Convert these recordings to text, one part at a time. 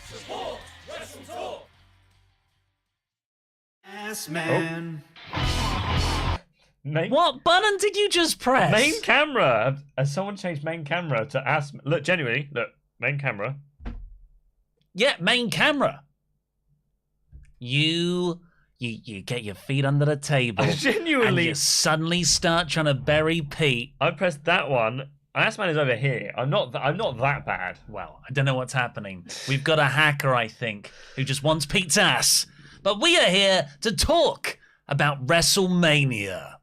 Support WrestleTalk. Ass man. What button did you just press? Main camera. Has someone changed main camera to ass? Look, genuinely, look, main camera. Yeah, main camera. You get your feet under the table. Genuinely. And you suddenly start trying to bury Pete. I pressed that one. Ass man is over here. I'm not that bad. Well, I don't know what's happening. We've got a hacker, I think, who just wants Pete's ass. But we are here to talk about WrestleMania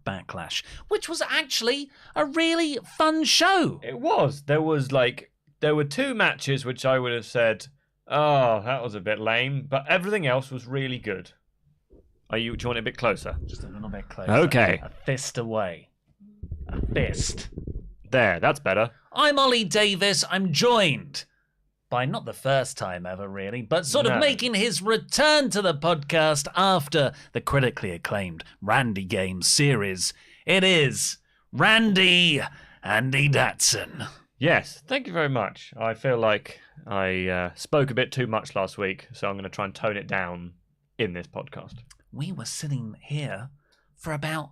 Backlash, which was actually a really fun show. It was. There were two matches which I would have said, oh, that was a bit lame, but everything else was really good. Do you want it a bit closer? Just a little bit closer. Okay. A fist away. A fist. There, that's better. I'm Ollie Davis. I'm joined by not the first time ever, really, but sort of making his return to the podcast after the critically acclaimed Randy Games series. It is Andy Datson. Yes, thank you very much. I feel like I spoke a bit too much last week, so I'm going to try and tone it down in this podcast. We were sitting here for about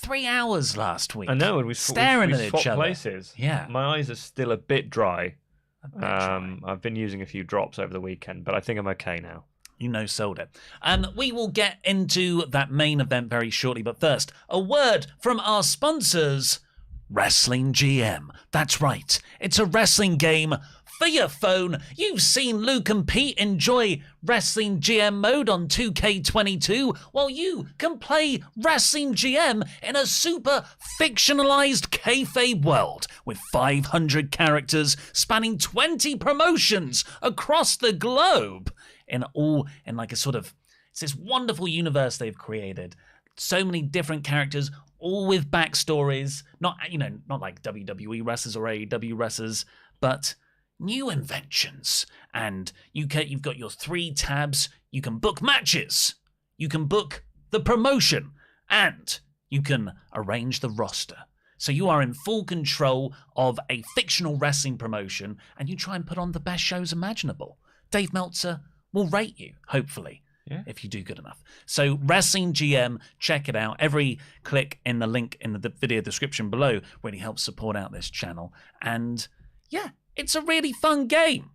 3 hours last week. I know, and we staring at each other. Places. Yeah, my eyes are still a bit dry. I've been using a few drops over the weekend, but I think I'm okay now. You know, sold it. We will get into that main event very shortly, but first, a word from our sponsors, Wrestling GM. That's right, it's a wrestling game for your phone. You've seen Luke and Pete enjoy Wrestling GM mode on 2K22, while you can play Wrestling GM in a super fictionalized kayfabe world with 500 characters spanning 20 promotions across the globe. In like a sort of, it's this wonderful universe they've created. So many different characters, all with backstories. Not like WWE wrestlers or AEW wrestlers, but new inventions. And you've got your 3 tabs. You can book matches, you can book the promotion, and you can arrange the roster. So you are in full control of a fictional wrestling promotion, and you try and put on the best shows imaginable. Dave Meltzer will rate you, hopefully, if you do good enough. So Wrestling GM, check it out. Every click in the link in the video description below really helps support out this channel. And yeah, it's a really fun game.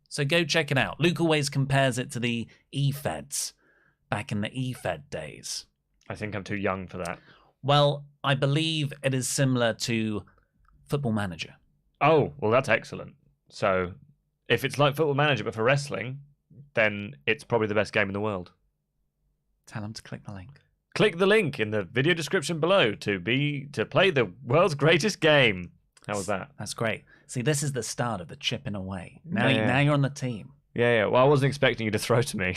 So go check it out. Luke always compares it to the eFeds back in the eFed days. I think I'm too young for that. Well, I believe it is similar to Football Manager. Oh, well, that's excellent. So if it's like Football Manager but for wrestling, then it's probably the best game in the world. Tell them to click the link. Click the link in the video description below to play the world's greatest game. How was that? That's great. See, this is the start of the chipping away. Now you're on the team. Yeah. Well, I wasn't expecting you to throw to me.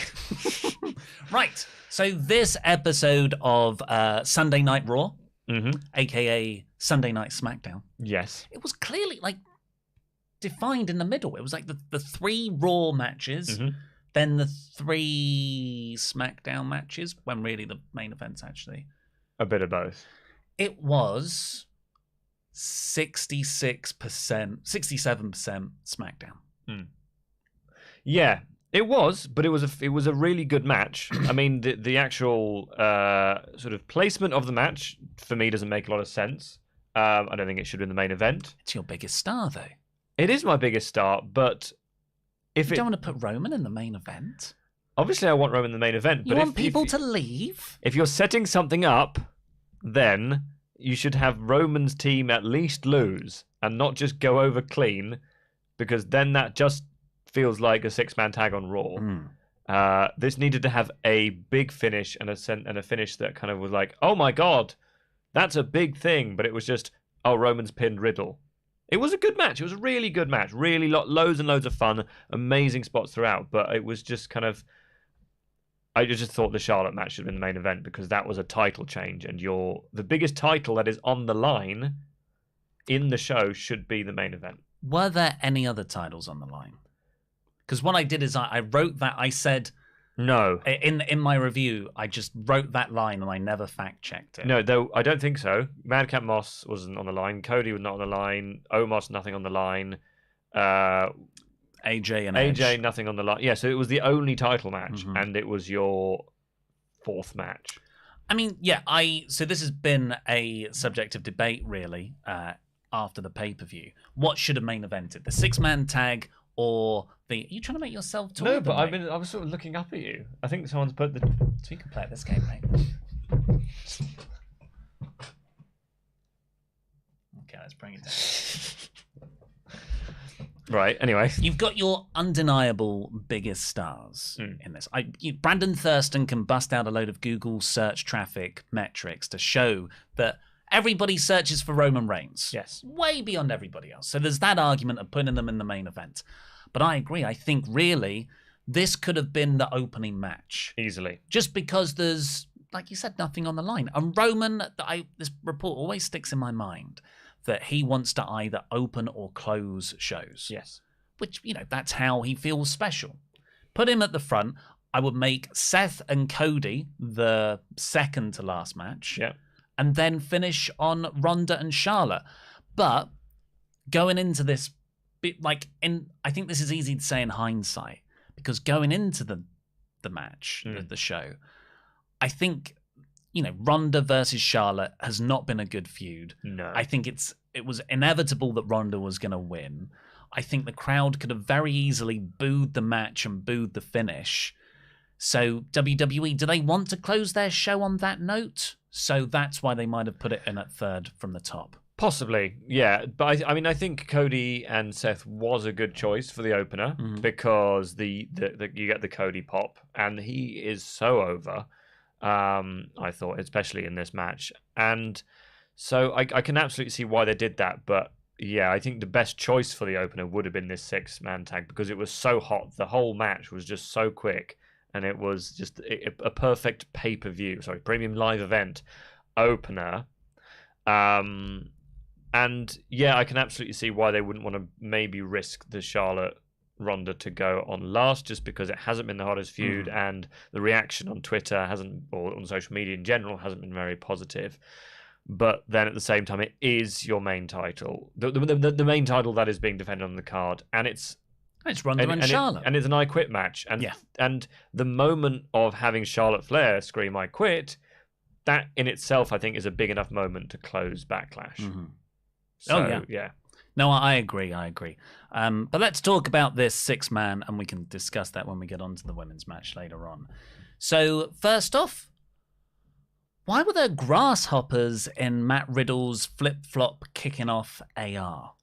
Right. So this episode of Sunday Night Raw, aka Sunday Night SmackDown. Yes. It was clearly like defined in the middle. It was like the 3 Raw matches, then the 3 SmackDown matches, when really the main event's actually a bit of both. It was 66%, 67% SmackDown. Yeah, it was, but it was a really good match. I mean, the actual sort of placement of the match for me doesn't make a lot of sense. I don't think it should be in the main event. It's your biggest star, though. It is my biggest star, but if you don't want to put Roman in the main event. Obviously, I want Roman in the main event. You but want people to leave? If you're setting something up, then you should have Roman's team at least lose and not just go over clean, because then that just feels like a 6-man tag on Raw. This needed to have a big finish and a finish that kind of was like, oh my god, that's a big thing. But it was just, oh, Roman's pinned Riddle. It was a good match. It was a really good match. Really loads and loads of fun. Amazing spots throughout. But it was just kind of, I just thought the Charlotte match should have been the main event, because that was a title change, and the biggest title that is on the line in the show should be the main event. Were there any other titles on the line? Because what I did is I wrote that, I said No. In my review, I just wrote that line and I never fact checked it. No, though I don't think so. Madcap Moss wasn't on the line. Cody was not on the line. Omos, nothing on the line. AJ and Edge. AJ, nothing on the line. Yeah, so it was the only title match, and it was your fourth match. I mean, yeah, so this has been a subject of debate, really, after the pay-per-view. What should have main evented? The six-man tag or the... Are you trying to make yourself taller? No, but I was sort of looking up at you. I think someone's put the... So you can play this game, right? Okay, let's bring it down. Right, anyway. You've got your undeniable biggest stars in this. Brandon Thurston can bust out a load of Google search traffic metrics to show that everybody searches for Roman Reigns. Yes. Way beyond everybody else. So there's that argument of putting them in the main event. But I agree. I think really this could have been the opening match. Easily. Just because there's, like you said, nothing on the line. And Roman, this report always sticks in my mind that he wants to either open or close shows. Yes. Which, that's how he feels special. Put him at the front. I would make Seth and Cody the second to last match. Yeah. And then finish on Ronda and Charlotte. But going into this, I think this is easy to say in hindsight, because going into the match, the show, I think, Ronda versus Charlotte has not been a good feud. No. I think it was inevitable that Ronda was going to win. I think the crowd could have very easily booed the match and booed the finish. So WWE, do they want to close their show on that note? So that's why they might have put it in at third from the top. Possibly, yeah. But I think Cody and Seth was a good choice for the opener because the you get the Cody pop, and he is so over. I thought, especially in this match, and so I can absolutely see why they did that. But yeah, I think the best choice for the opener would have been this six-man tag because it was so hot. The whole match was just so quick. And it was just a perfect premium live event opener. And yeah, I can absolutely see why they wouldn't want to maybe risk the Charlotte Ronda to go on last, just because it hasn't been the hottest feud, and the reaction on Twitter or on social media in general hasn't been very positive. But then at the same time, it is your main title, the main title that is being defended on the card, and it's Ronda and Charlotte. And it's an I Quit match. And the moment of having Charlotte Flair scream I quit, that in itself, I think, is a big enough moment to close Backlash. So, yeah. No, I agree. But let's talk about this six-man, and we can discuss that when we get onto the women's match later on. So, first off, why were there grasshoppers in Matt Riddle's flip-flop kicking off AR?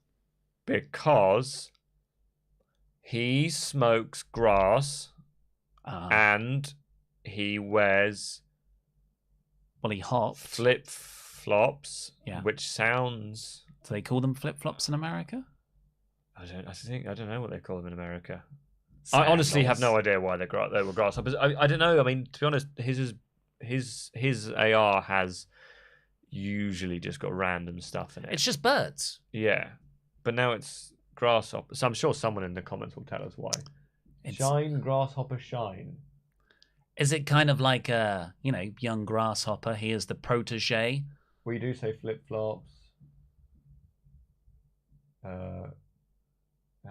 Because he smokes grass and he wears he hopped flip-flops, yeah. Which sounds... Do they call them flip-flops in America? I don't know what they call them in America. Sandals. I honestly have no idea why they were grasshoppers. I don't know. I mean, to be honest, his AR has usually just got random stuff in it. It's just birds. Yeah, but now it's grasshopper. So I'm sure someone in the comments will tell us why. Shine, grasshopper, shine. Is it kind of like a, young grasshopper? He is the protege. We do say flip-flops.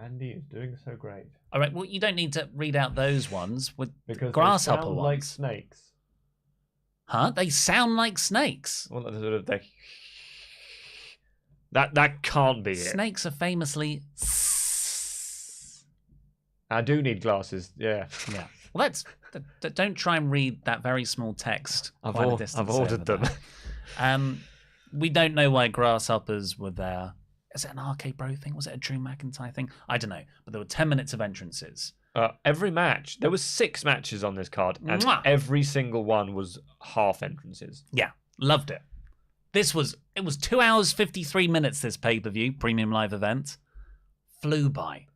Andy is doing so great. All right, well, you don't need to read out those ones with because grasshopper they sound ones. Like snakes. Huh? They sound like snakes. Well, that can't be it. Snakes are famously. I do need glasses. Yeah. Yeah. Well, don't try and read that very small text. I've ordered them. We don't know why grasshoppers were there. Is it an RK Bro thing? Was it a Drew McIntyre thing? I don't know. But there were 10 minutes of entrances. Every match. There was 6 matches on this card, and every single one was half entrances. Yeah, loved it. It was 2 hours 53 minutes. This pay-per-view premium live event flew by.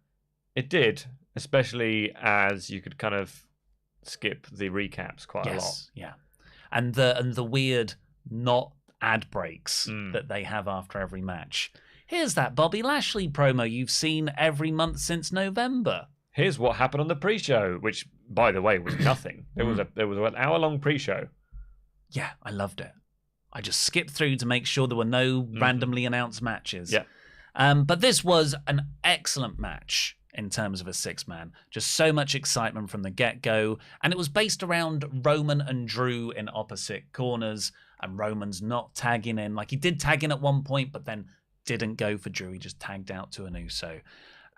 It did, especially as you could kind of skip the recaps quite a lot. Yeah, and the weird not ad breaks that they have after every match. Here's that Bobby Lashley promo you've seen every month since November. here's what happened on the pre-show, which, by the way, was nothing. There was an hour-long pre-show. Yeah, I loved it. I just skipped through to make sure there were no randomly announced matches. Yeah. But this was an excellent match in terms of a six-man. Just so much excitement from the get-go. And it was based around Roman and Drew in opposite corners, and Roman's not tagging in. Like, he did tag in at one point, but then didn't go for Drew. He just tagged out to an Uso.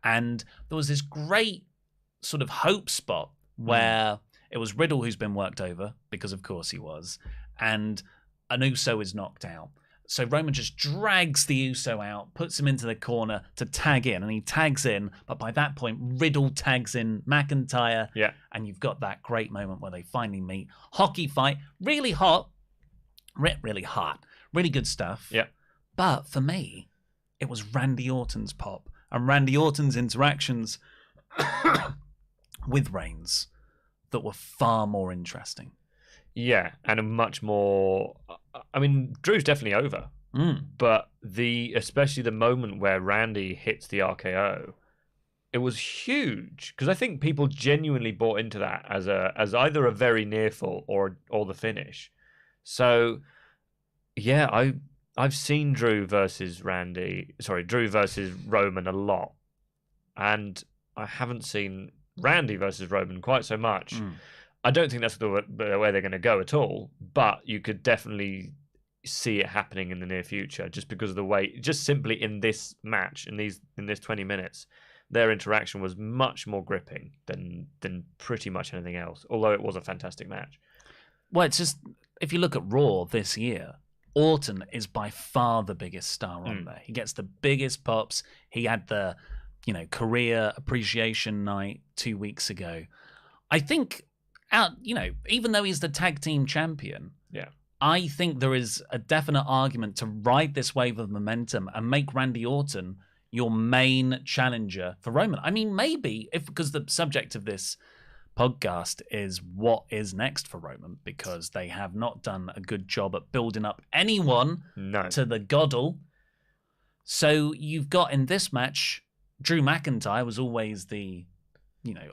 And there was this great sort of hope spot where it was Riddle who's been worked over, because of course he was, and an Uso is knocked out. So Roman just drags the Uso out, puts him into the corner to tag in, and he tags in. But by that point, Riddle tags in McIntyre. Yeah. And you've got that great moment where they finally meet. Hockey fight, really hot, really hot, really good stuff. Yeah. But for me, it was Randy Orton's pop and Randy Orton's interactions with Reigns that were far more interesting. Yeah, and a much more... I mean, Drew's definitely over. But especially the moment where Randy hits the RKO, it was huge. Because I think people genuinely bought into that as either a very near fall or the finish. So, yeah, I've seen Drew versus Roman a lot. And I haven't seen Randy versus Roman quite so much. I don't think that's the way they're going to go at all, but you could definitely see it happening in the near future just because of the way, just simply in this match, in this 20 minutes, their interaction was much more gripping than pretty much anything else, although it was a fantastic match. Well, it's just, if you look at Raw this year, Orton is by far the biggest star on there. He gets the biggest pops. He had the, career appreciation night 2 weeks ago. I think, even though he's the tag team champion, I think there is a definite argument to ride this wave of momentum and make Randy Orton your main challenger for Roman. I mean, maybe, because the subject of this podcast is what is next for Roman, because they have not done a good job at building up anyone to the Goddle. So you've got in this match, Drew McIntyre was always the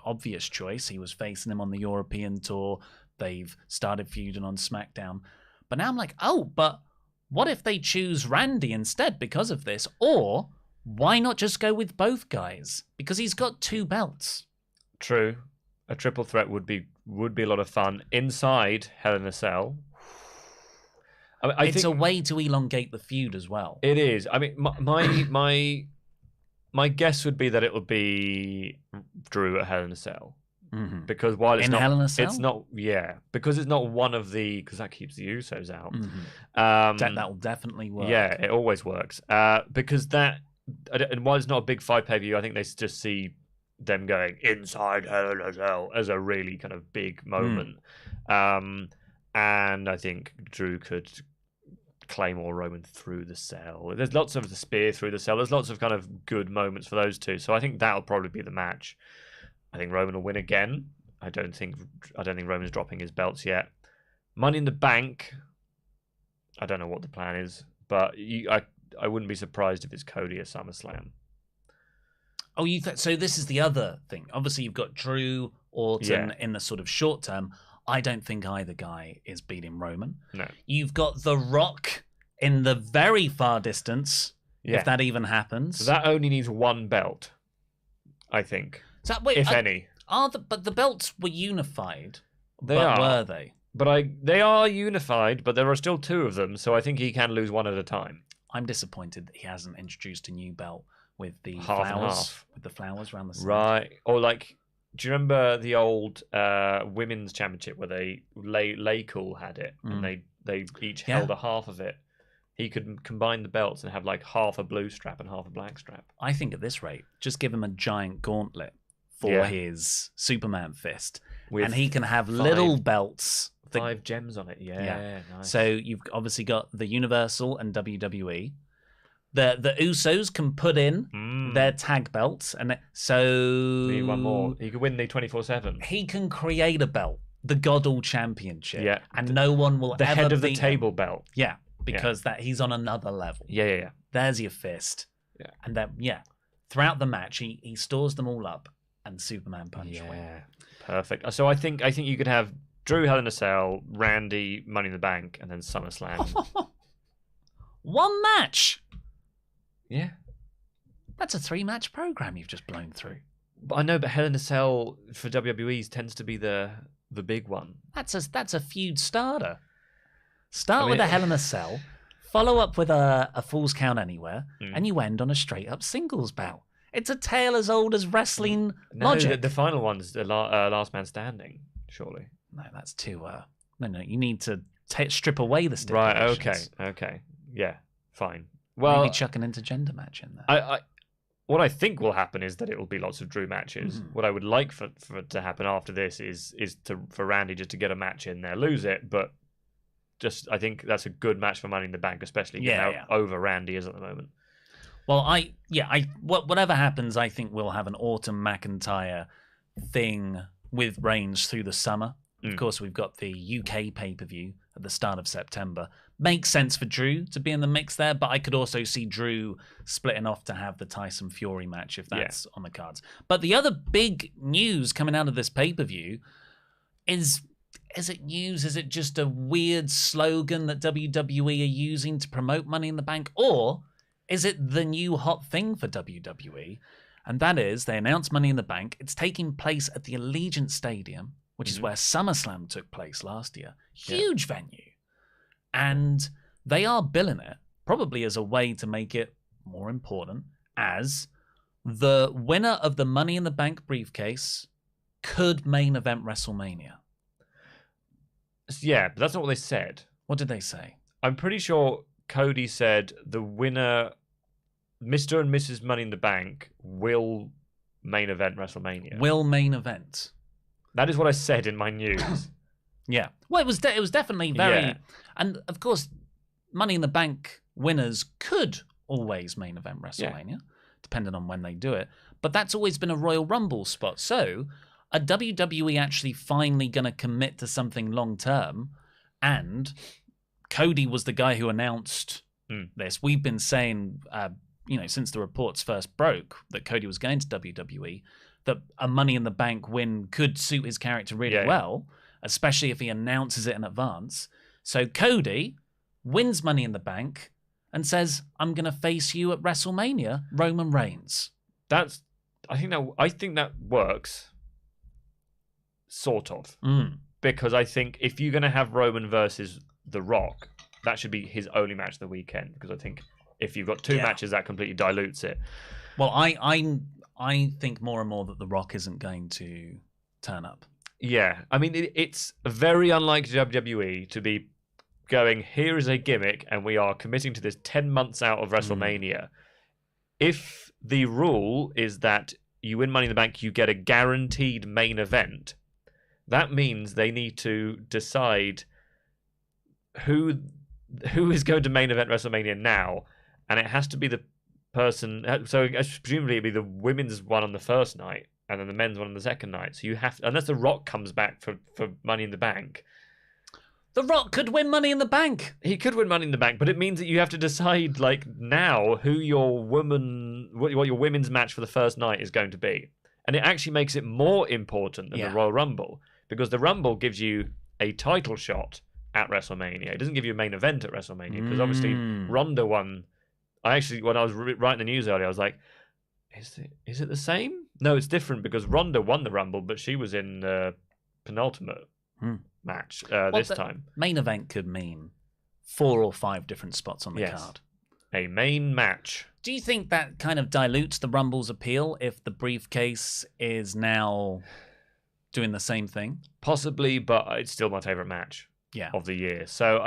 obvious choice. He was facing him on the European tour. They've started feuding on SmackDown. But now I'm like, but what if they choose Randy instead because of this? Or why not just go with both guys? Because he's got 2 belts. True. A triple threat would be a lot of fun inside Hell in a Cell. I think a way to elongate the feud as well. It is. I mean, my guess would be that it would be Drew at Hell in a Cell. Because while it's not, Hell in a Cell? it's not, because it's not one of because that keeps the Usos out. That will definitely work. Yeah, it always works. Because and while it's not a big 5 pay-per-view, I think they just see them going inside Hell in a Cell as a really kind of big moment. And I think Drew could Claymore Roman through the cell. There's lots of the spear through the cell. There's lots of kind of good moments for those two. So I think that'll probably be the match. I think Roman will win again. I don't think Roman's dropping his belts yet. Money in the Bank. I don't know what the plan is, but I wouldn't be surprised if it's Cody at SummerSlam. Oh, so this is the other thing. Obviously, you've got Drew, Orton in the sort of short term. I don't think either guy is beating Roman. No. You've got The Rock in the very far distance, if that even happens. So that only needs 1 belt, I think. If any. But the belts were unified. Were they? But they are unified, but there are still 2 of them, so I think he can lose 1 at a time. I'm disappointed that he hasn't introduced a new belt with the half flowers. And half. With the flowers around the side. Right. Or do you remember the old women's championship where Lay Cool had it and they each held a half of it? He could combine the belts and have half a blue strap and half a black strap. I think at this rate, just give him a giant gauntlet for his Superman fist, and he can have little belts. 5 gems on it. Yeah. Nice. So you've obviously got the Universal and WWE. The Usos can put in their tag belts, and need 1 more. He could win the 24/7. He can create a belt, the Goddle Championship, and no one will the ever head of the beat table him. belt. Yeah, because he's on another level. Yeah. There's your fist. Yeah, and then throughout the match, he stores them all up. and Superman Punch win. Yeah, perfect. So I think you could have Drew, Hell in a Cell, Randy, Money in the Bank, and then SummerSlam. One match. Yeah, That's a 3-match program you've just blown through. but I know, but Hell in a Cell for WWE tends to be the big one. That's a feud starter. Start with a Hell in a Cell, follow up with a Falls Count Anywhere, and you end on a straight-up singles bout. It's a tale as old as wrestling logic. The final one's the Last Man Standing, surely. No, that's too... No, you need to strip away the Right, stipulations. okay. Yeah, fine. Well, maybe chuck an intergender match in there. What I think will happen is that it will be lots of Drew matches. What I would like for it to happen after this is for Randy just to get a match in there, lose it, but I think that's a good match for Money in the Bank, especially given how over Randy is at the moment. Well, whatever happens, I think we'll have an Autumn McIntyre thing with Reigns through the summer. Of course, we've got the UK pay-per-view at the start of September. Makes sense for Drew to be in the mix there, but I could also see Drew splitting off to have the Tyson Fury match if that's on the cards. But the other big news coming out of this pay-per-view is it news? Is it just a weird slogan that WWE are using to promote Money in the Bank? Or is it the new hot thing for WWE? And that is, they announced Money in the Bank. It's taking place at the Allegiant Stadium, which is where SummerSlam took place last year. Huge venue. And they are billing it, probably as a way to make it more important, as the winner of the Money in the Bank briefcase could main event WrestleMania. Yeah, but that's not what they said. What did they say? I'm pretty sure Cody said the winner, Mr. and Mrs. Money in the Bank, will main event WrestleMania. Will main event. That is what I said in my news. Yeah. Well, it was definitely very... And, of course, Money in the Bank winners could always main event WrestleMania, depending on when they do it. But that's always been a Royal Rumble spot. So, are WWE actually finally going to commit to something long-term? And Cody was the guy who announced this. We've been saying, since the reports first broke that Cody was going to WWE, that a Money in the Bank win could suit his character really well, especially if he announces it in advance. So Cody wins Money in the Bank and says, I'm going to face you at WrestleMania, Roman Reigns. I think that works, sort of. Because I think if you're going to have Roman versus The Rock, that should be his only match of the weekend. Because I think if you've got two matches, that completely dilutes it. Well, I think more and more that The Rock isn't going to turn up. Yeah, I mean, it's very unlike WWE to be going, here is a gimmick, and we are committing to this 10 months out of WrestleMania. If the rule is that you win Money in the Bank, you get a guaranteed main event, that means they need to decide who is going to main event WrestleMania now, and it has to be the person. So presumably it'd be the women's one on the first night, and then the men's one on the second night. So you have to, unless The Rock comes back for Money in the Bank. The Rock could win Money in the Bank. He could win Money in the Bank, but it means that you have to decide now who what your women's match for the first night is going to be. And it actually makes it more important than the Royal Rumble, because the Rumble gives you a title shot at WrestleMania. It doesn't give you a main event at WrestleMania, because obviously Ronda won. When I was writing the news earlier, I was like, is it the same? No, it's different, because Ronda won the Rumble, but she was in the penultimate match this time. Main event could mean 4 or 5 different spots on the card. A main match. Do you think that kind of dilutes the Rumble's appeal if the briefcase is now doing the same thing? Possibly, but it's still my favorite match of the year. So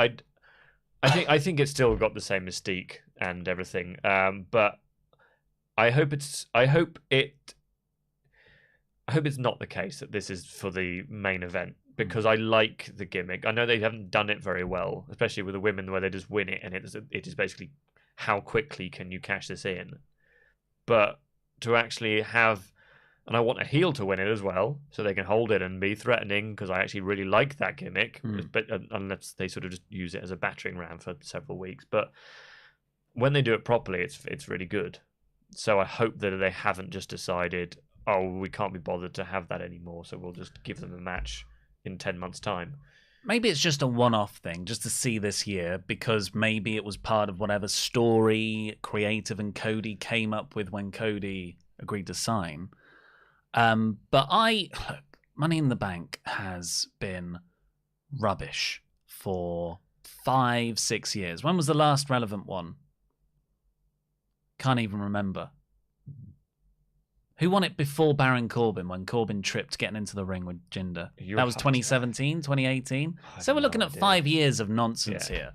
I think it's still got the same mystique and everything. But I hope it's not the case that this is for the main event, because I like the gimmick. I know they haven't done it very well, especially with the women, where they just win it, and it is basically how quickly can you cash this in. But to actually have, and I want a heel to win it as well, so they can hold it and be threatening, because I actually really like that gimmick, but unless they sort of just use it as a battering ram for several weeks. But when they do it properly, it's really good. So I hope that they haven't just decided, oh, we can't be bothered to have that anymore, so we'll just give them a match in 10 months' time. Maybe it's just a one-off thing, just to see this year, because maybe it was part of whatever story Creative and Cody came up with when Cody agreed to sign. But Money in the Bank has been rubbish for 5-6 years. When was the last relevant one? Can't even remember. Who won it before Baron Corbin, when Corbin tripped getting into the ring with Jinder? That was 2017, 2018. So we're looking at 5 years of nonsense here.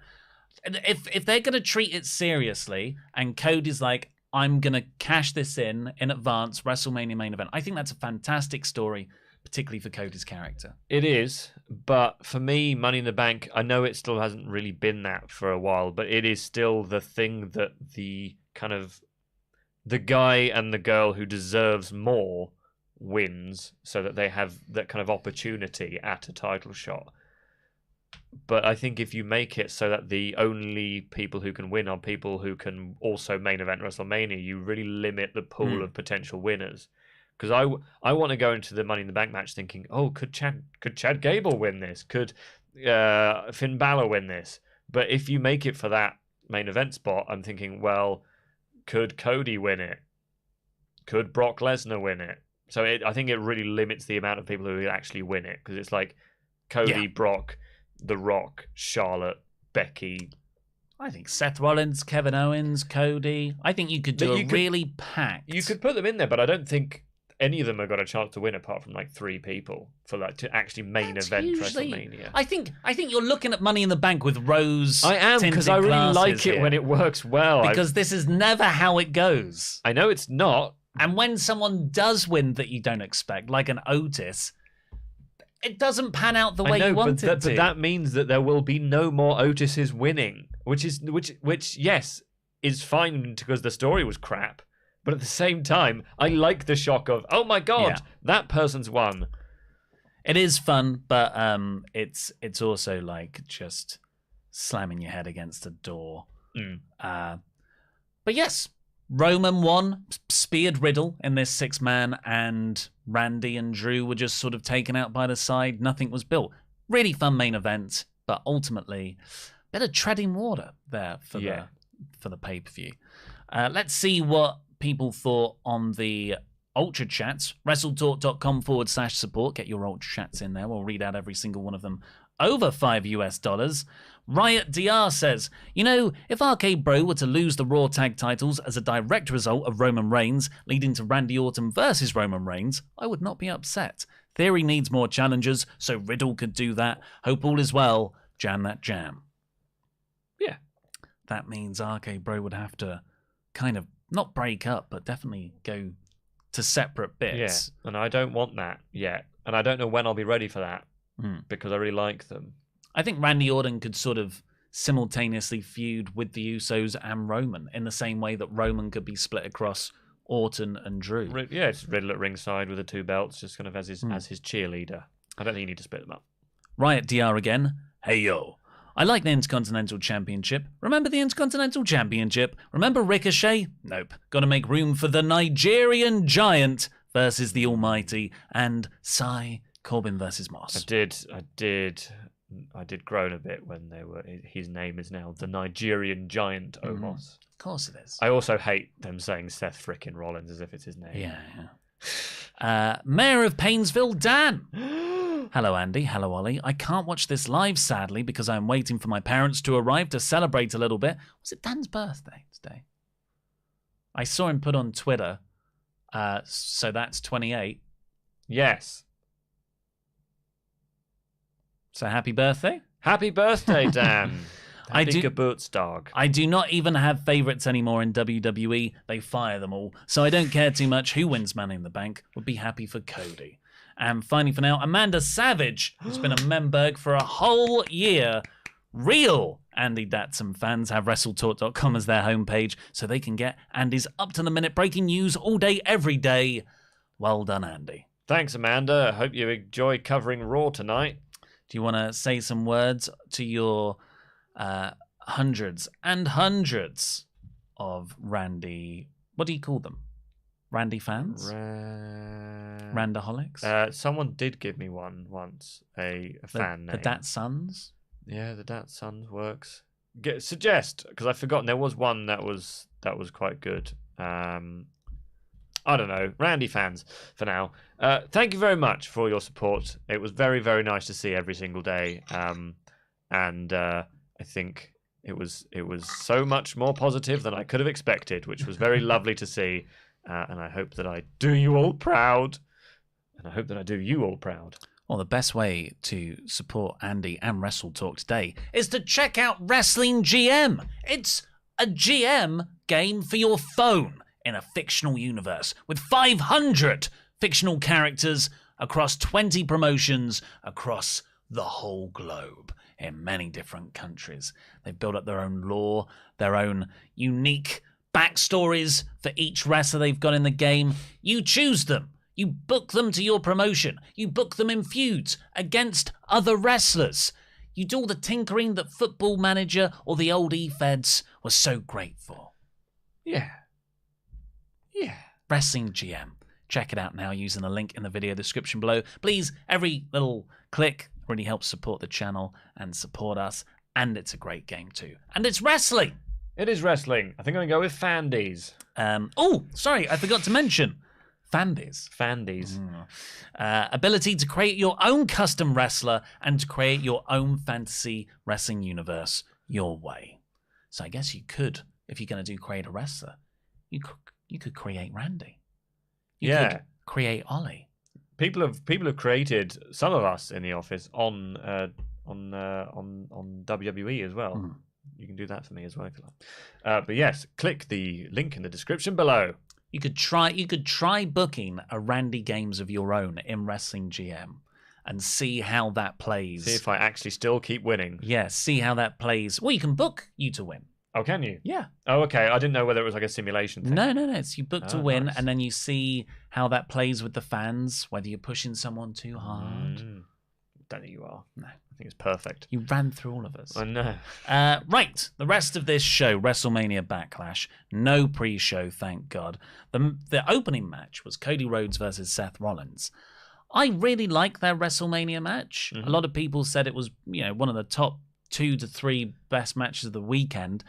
And if they're going to treat it seriously, and Cody's like, I'm going to cash this in advance, WrestleMania main event, I think that's a fantastic story, particularly for Cody's character. It is, but for me, Money in the Bank, I know it still hasn't really been that for a while, but it is still the thing that the kind of the guy and the girl who deserves more wins, so that they have that kind of opportunity at a title shot. But I think if you make it so that the only people who can win are people who can also main event WrestleMania, you really limit the pool of potential winners. Because I want to go into the Money in the Bank match thinking, oh, could Chad Gable win this? Could Finn Balor win this? But if you make it for that main event spot, I'm thinking, well, could Cody win it? Could Brock Lesnar win it? So I think it really limits the amount of people who actually win it, because it's like Cody, Brock, The Rock, Charlotte, Becky. I think Seth Rollins, Kevin Owens, Cody. I think you could do really packed. You could put them in there, but I don't think any of them have got a chance to win apart from like 3 people for like to actually main event WrestleMania. I think you're looking at Money in the Bank with rose. I am, because I really like it when it works well. Because this is never how it goes. I know it's not. And when someone does win that you don't expect, like an Otis, it doesn't pan out the way you want it to. But that means that there will be no more Otises winning, which yes is fine because the story was crap. But at the same time, I like the shock of, oh my god, that person's won. It is fun, but it's also like just slamming your head against a door. But yes, Roman won, speared Riddle in this 6-man, and Randy and Drew were just sort of taken out by the side. Nothing was built. Really fun main event, but ultimately, a bit of treading water there for the pay-per-view. Let's see what people thought on the Ultrachats. WrestleTalk.com/support. Get your Ultrachats in there. We'll read out every single one of them over $5. Riot DR says, if RK Bro were to lose the Raw Tag titles as a direct result of Roman Reigns, leading to Randy Orton versus Roman Reigns, I would not be upset. Theory needs more challengers, so Riddle could do that. Hope all is well. Jam that jam. Yeah. That means RK Bro would have to kind of not break up, but definitely go to separate bits. Yeah, and I don't want that yet. And I don't know when I'll be ready for that, because I really like them. I think Randy Orton could sort of simultaneously feud with the Usos and Roman in the same way that Roman could be split across Orton and Drew. It's Riddle at ringside with the 2 belts, just kind of as his cheerleader. I don't think you need to split them up. Riot DR again. Hey, yo. I like the Intercontinental Championship. Remember the Intercontinental Championship? Remember Ricochet? Nope. Gotta make room for the Nigerian Giant versus the Almighty and Corbin versus Moss. I did groan a bit when they were. His name is now the Nigerian Giant Omos. Of course it is. I also hate them saying Seth frickin' Rollins as if it's his name. Yeah. Mayor of Painesville, Dan. Hello, Andy. Hello, Ollie. I can't watch this live, sadly, because I'm waiting for my parents to arrive to celebrate a little bit. Was it Dan's birthday today? I saw him put on Twitter. So that's 28. Yes. So happy birthday. Happy birthday, Dan. Happy Geburtstag. I do not even have favorites anymore in WWE. They fire them all. So I don't care too much who wins Money in the Bank. Would be happy for Cody. And finally for now, Amanda Savage, who's been a Memberg for a whole year. Real Andy Datson fans have WrestleTalk.com as their homepage, so they can get Andy's up-to-the-minute breaking news all day, every day. Well done, Andy. Thanks, Amanda. I hope you enjoy covering Raw tonight. Do you want to say some words to your hundreds and hundreds of Randy... What do you call them? Randy fans? Randaholics? Someone did give me one once, a fan name. The Dat Sons? Yeah, the Dat Sons works. Suggest, because I've forgotten. There was one that was quite good. I don't know. Randy fans for now. Thank you very much for your support. It was very, very nice to see every single day. And I think it was so much more positive than I could have expected, which was very lovely to see. And I hope that I do you all proud. And I hope that I do you all proud. Well, the best way to support Andy and WrestleTalk today is to check out Wrestling GM. It's a GM game for your phone in a fictional universe with 500 fictional characters across 20 promotions across the whole globe in many different countries. They've built up their own lore, their own unique backstories for each wrestler they've got in the game. You choose them. You book them to your promotion. You book them in feuds against other wrestlers. You do all the tinkering that Football Manager or the old E-Feds was so great for. Yeah. Wrestling GM. Check it out now using the link in the video description below. Please, every little click really helps support the channel and support us. And it's a great game too. And it's wrestling. It is wrestling. I think I'm going to go with Fandies. Sorry, I forgot to mention. Fandies. Ability to create your own custom wrestler and to create your own fantasy wrestling universe your way. So I guess you could, if you're going to create a wrestler, you could create Randy. You could create Oli. People have created some of us in the office on WWE as well. Mm. You can do that for me as well if you like. But yes, click the link in the description below. You could try booking a Randy Games of your own in Wrestling GM and see how that plays. See if I actually still keep winning. Yeah, see how that plays. Well, you can book you to win. Oh, can you? Yeah. Oh, okay. I didn't know whether it was like a simulation thing. No. It's you book to win, nice. and then you see how that plays with the fans, whether you're pushing someone too hard. Don't think you are. No. I think it's perfect. You ran through all of us. I know. Right, the rest of this show, WrestleMania Backlash, no pre-show, thank God. The opening match was Cody Rhodes versus Seth Rollins. I really like their WrestleMania match. Mm-hmm. A lot of people said it was, one of the top 2 to 3 best matches of the weekend.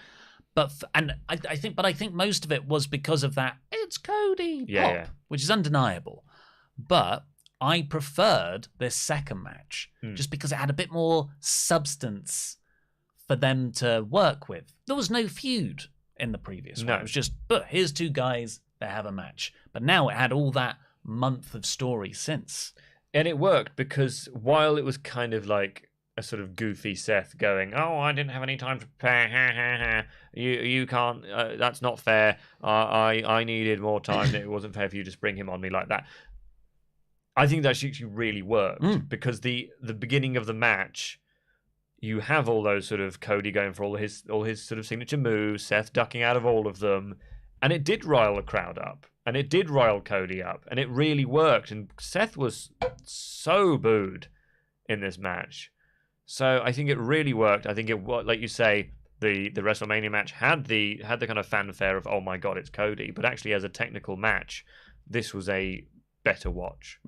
But I think most of it was because of that it's Cody pop, which is undeniable. But I preferred this second match just because it had a bit more substance for them to work with. There was no feud in the previous one. It was just, here's 2 guys that have a match. But now it had all that month of story since. And it worked because while it was kind of like a sort of goofy Seth going, oh, I didn't have any time to prepare. You can't, that's not fair. I needed more time. It wasn't fair for you to just bring him on me like that. I think that actually really worked because the beginning of the match, you have all those sort of Cody going for all his sort of signature moves, Seth ducking out of all of them, and it did rile the crowd up, and it did rile Cody up, and it really worked. And Seth was so booed in this match, so I think it really worked. I think it, like you say, the WrestleMania match had the kind of fanfare of oh my god, it's Cody, but actually as a technical match, this was a better watch.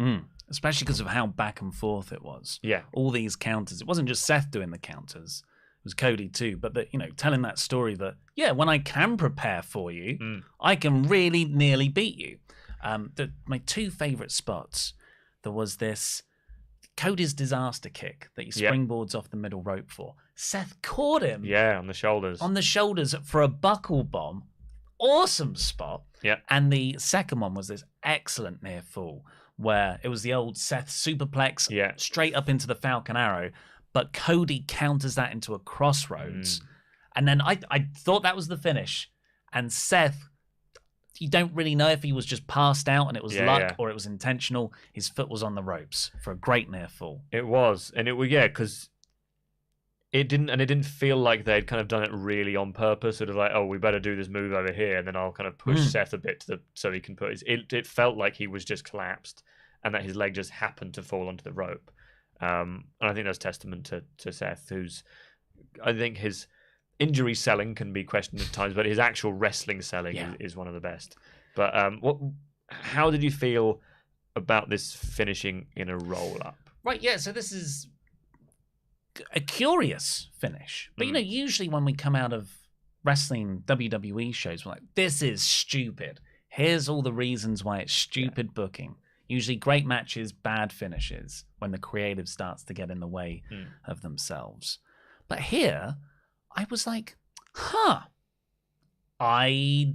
Especially because of how back and forth it was. Yeah. All these counters. It wasn't just Seth doing the counters. It was Cody too. But, telling that story that, when I can prepare for you, I can really nearly beat you. My 2 favourite spots, there was this Cody's disaster kick that he springboards off the middle rope for. Seth caught him. Yeah, on the shoulders. On the shoulders for a buckle bomb. Awesome spot. Yeah. And the second one was this excellent near fall where it was the old Seth superplex straight up into the Falcon Arrow, but Cody counters that into a crossroads. And then I thought that was the finish. And Seth, you don't really know if he was just passed out and it was luck or it was intentional. His foot was on the ropes for a great near fall. It was. And it was, because it didn't feel like they'd kind of done it really on purpose, sort of like, oh, we better do this move over here, and then I'll kind of push Seth a bit so he can put his... It felt like he was just collapsed, and that his leg just happened to fall onto the rope. And I think that's testament to Seth, who's... I think his injury selling can be questioned at times, but his actual wrestling selling is one of the best. But how did you feel about this finishing in a roll-up? Right, yeah, so this is a curious finish. But, usually when we come out of wrestling WWE shows, we're like, this is stupid. Here's all the reasons why it's stupid booking. Usually great matches, bad finishes, when the creative starts to get in the way of themselves. But here, I was like, I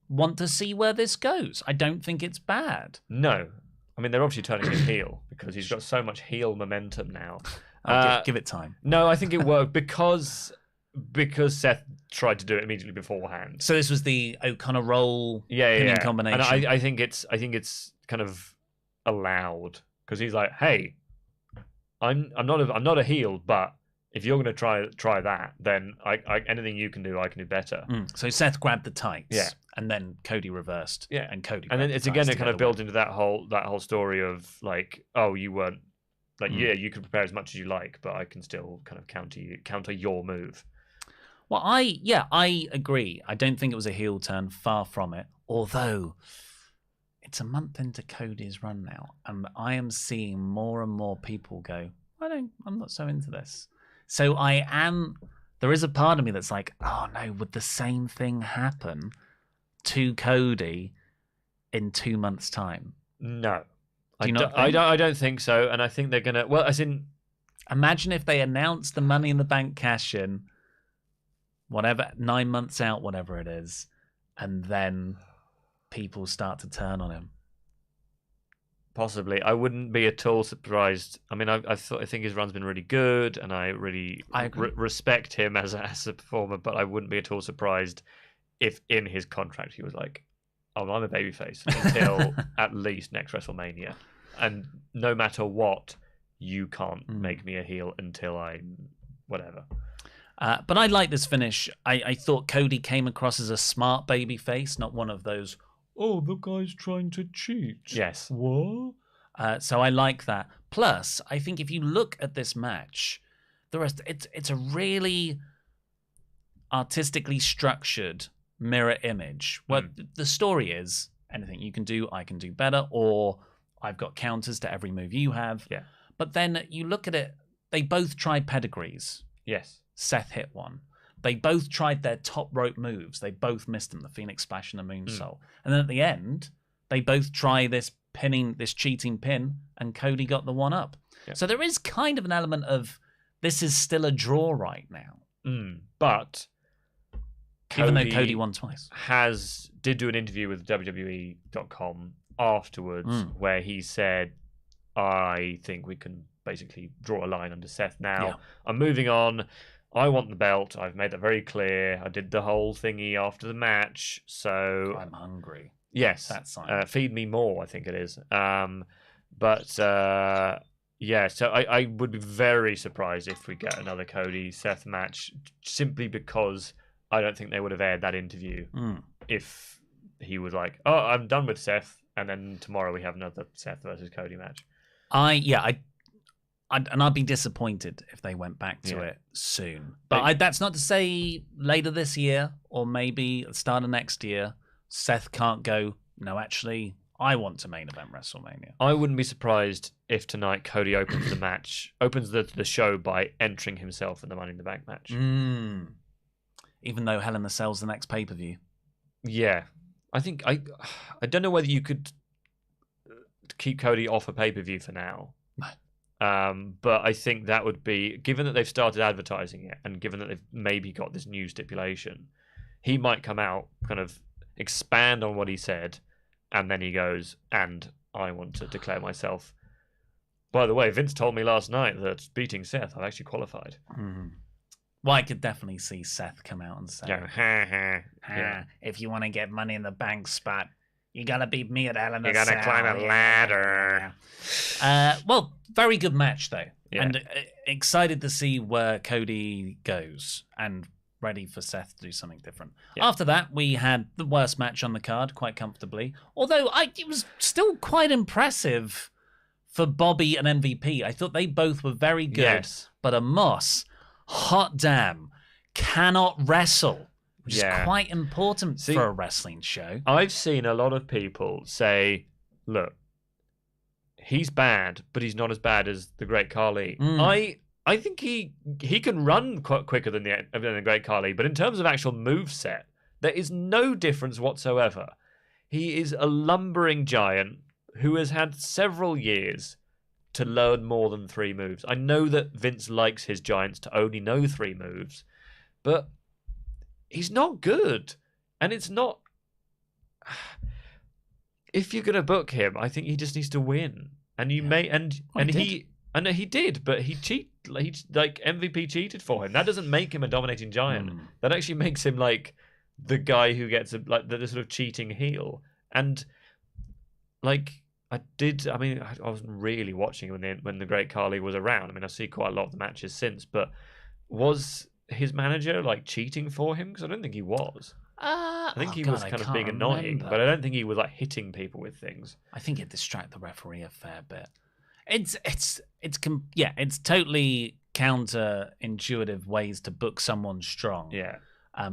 want to see where this goes. I don't think it's bad. No. I mean, they're obviously turning him heel because he's got so much heel momentum now. Give it time. No, I think it worked because Seth tried to do it immediately beforehand. So this was the O'Connor roll pinning combination. And I think it's kind of allowed because he's like, hey, I'm not a heel, but if you're going to try that, then I anything you can do, I can do better. So Seth grabbed the tights, and then Cody reversed, and Cody. And then it's again it kind of built into that whole story of like, oh, you weren't like, you can prepare as much as you like, but I can still kind of counter your move. Well, I agree. I don't think it was a heel turn, far from it. Although it's a month into Cody's run now, and I am seeing more and more people go, I'm not so into this. So there is a part of me that's like, oh no, would the same thing happen to Cody in 2 months' time? No. I don't think so. And I think they're going to, well, as in... Imagine if they announced the Money in the Bank cash-in, whatever, 9 months out, whatever it is, and then people start to turn on him. Possibly. I wouldn't be at all surprised. I mean, I think his run's been really good, and I really respect him as a performer, but I wouldn't be at all surprised if in his contract he was like, oh, I'm a babyface until at least next WrestleMania. And no matter what, you can't make me a heel until whatever. But I like this finish. I thought Cody came across as a smart babyface, not one of those, oh, the guy's trying to cheat. Yes. What? So I like that. Plus, I think if you look at this match, the rest, it's a really artistically structured mirror image. Well, the story is anything you can do, I can do better, or I've got counters to every move you have. Yeah. But then you look at it, they both tried pedigrees. Yes. Seth hit one. They both tried their top rope moves. They both missed them, the Phoenix Splash and the Moonsault. And then at the end, they both try this cheating pin, and Cody got the one up. Yeah. So there is kind of an element of this is still a draw right now. But even though Cody won twice. Did do an interview with WWE.com afterwards where he said, I think we can basically draw a line under Seth now. Yeah. I'm moving on. I want the belt. I've made that very clear. I did the whole thingy after the match, so I'm hungry. Yes, that's feed me more. I think it is. Yeah. So I would be very surprised if we get another Cody Seth match, simply because I don't think they would have aired that interview if he was like, "Oh, I'm done with Seth," and then tomorrow we have another Seth versus Cody match. I'd be disappointed if they went back to it soon. But that's not to say later this year or maybe at the start of next year, Seth can't go, no, actually, I want to main event WrestleMania. I wouldn't be surprised if tonight Cody opens the show by entering himself in the Money in the Bank match. Even though Hell in the Cell's the next pay-per-view. Yeah. I think, I don't know whether you could keep Cody off a pay-per-view for now. No. But I think that would be, given that they've started advertising it and given that they've maybe got this new stipulation, he might come out, kind of expand on what he said, and then he goes, and I want to declare myself. By the way, Vince told me last night that beating Seth, I've actually qualified. Well, I could definitely see Seth come out and say, if you want to get Money in the Bank spot, you gotta beat me at Hell in the Cell. You gotta climb a ladder. Well, very good match though, and excited to see where Cody goes, and ready for Seth to do something different. Yeah. After that, we had the worst match on the card, quite comfortably. Although it was still quite impressive for Bobby and MVP. I thought they both were very good, but Omos, hot damn, cannot wrestle. which is quite important for a wrestling show. I've seen a lot of people say, look, he's bad, but he's not as bad as the Great Khali. I think he can run quite quicker than the Great Khali, but in terms of actual moveset, there is no difference whatsoever. He is a lumbering giant who has had several years to learn more than 3 moves. I know that Vince likes his giants to only know 3 moves, but he's not good. And it's not... If you're going to book him, I think he just needs to win. And you may... he did, but he MVP cheated for him. That doesn't make him a dominating giant. That actually makes him like the guy who gets the sort of cheating heel. And like I wasn't really watching when the Great Khali was around. I mean, I see quite a lot of the matches since, but was his manager like cheating for him? Because I don't think he was. I think he was kind of being annoying, but I don't think he was like hitting people with things. I think it distracted the referee a fair bit. It's totally counterintuitive ways to book someone strong. Yeah.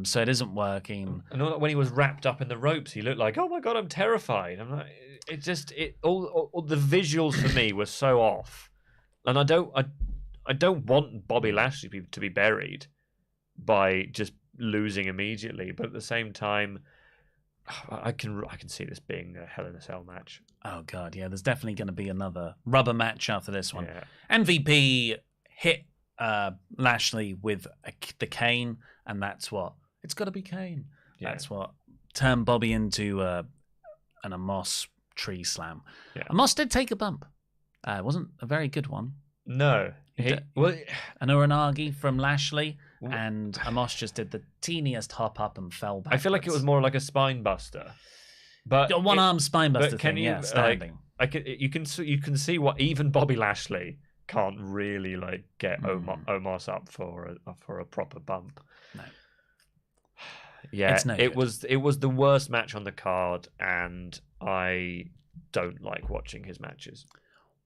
So it isn't working. And when he was wrapped up in the ropes, he looked like, oh my god, I'm terrified. I'm like, all the visuals for me were so off, and I don't want Bobby Lashley to be buried by just losing immediately, but at the same time, I can see this being a Hell in a Cell match. Oh god, yeah. There's definitely going to be another rubber match after this one. Yeah. MVP hit Lashley with the cane, and that's what it's got to be cane. Yeah. That's what turned Bobby into an Omos tree slam. Yeah. Omos did take a bump. It wasn't a very good one. No. An Uranagi from Lashley. And Omos just did the teeniest hop up and fell back. I feel like it was more like a spine buster, but one-arm spine buster thing. Standing. You can see what even Bobby Lashley can't really like get Omos up for a proper bump. No. Yeah, it was the worst match on the card, and I don't like watching his matches.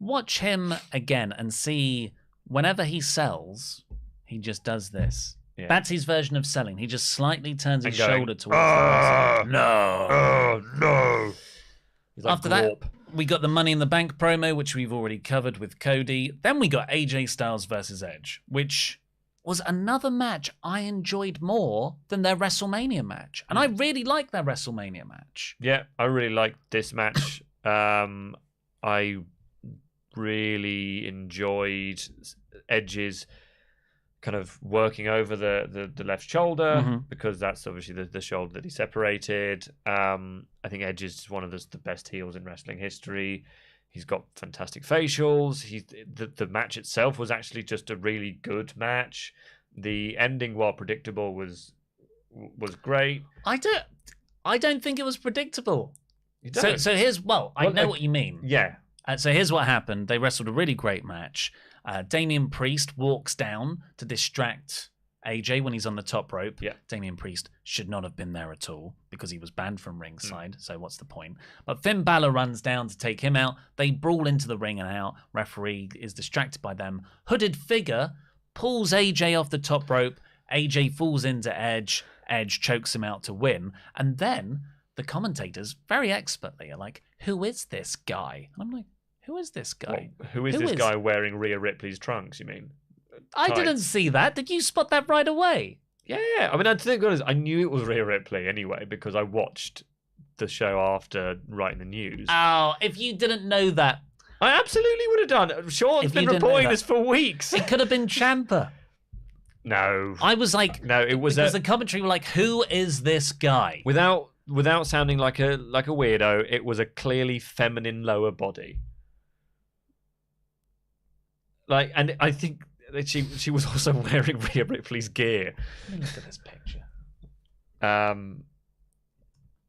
Watch him again and see whenever he sells. He just does this. Yeah. That's his version of selling. He just slightly turns his shoulder towards the no. After that, we got the Money in the Bank promo, which we've already covered with Cody. Then we got AJ Styles versus Edge, which was another match I enjoyed more than their WrestleMania match. And I really liked their WrestleMania match. Yeah, I really liked this match. I really enjoyed Edge's kind of working over the left shoulder, because that's obviously the shoulder that he separated. I think Edge is one of the best heels in wrestling history. He's got fantastic facials. The match itself was actually just a really good match. The ending, while predictable, was great. I don't think it was predictable. So here's I know what you mean. Yeah. So here's what happened. They wrestled a really great match. Damian Priest walks down to distract AJ when he's on the top rope. Yeah. Damian Priest should not have been there at all because he was banned from ringside. So what's the point? But Finn Balor runs down to take him out. They brawl into the ring and out. Referee is distracted by them. Hooded figure pulls AJ off the top rope. AJ falls into Edge. Edge chokes him out to win. And then the commentators very expertly are like, who is this guy? And I'm like, who is this guy? Who is this guy wearing Rhea Ripley's trunks, you mean? I didn't see that. Did you spot that right away? Yeah. I mean, to think honest, I knew it was Rhea Ripley anyway because I watched the show after writing the news. Oh, if you didn't know that. I absolutely would have done. Sean's been reporting this for weeks. It could have been Ciampa. No. I was like... No, it was... Because the commentary were like, who is this guy? Without sounding like a weirdo, it was a clearly feminine lower body. Like, and I think that she was also wearing Rhea Ripley's gear. Let me look at this picture.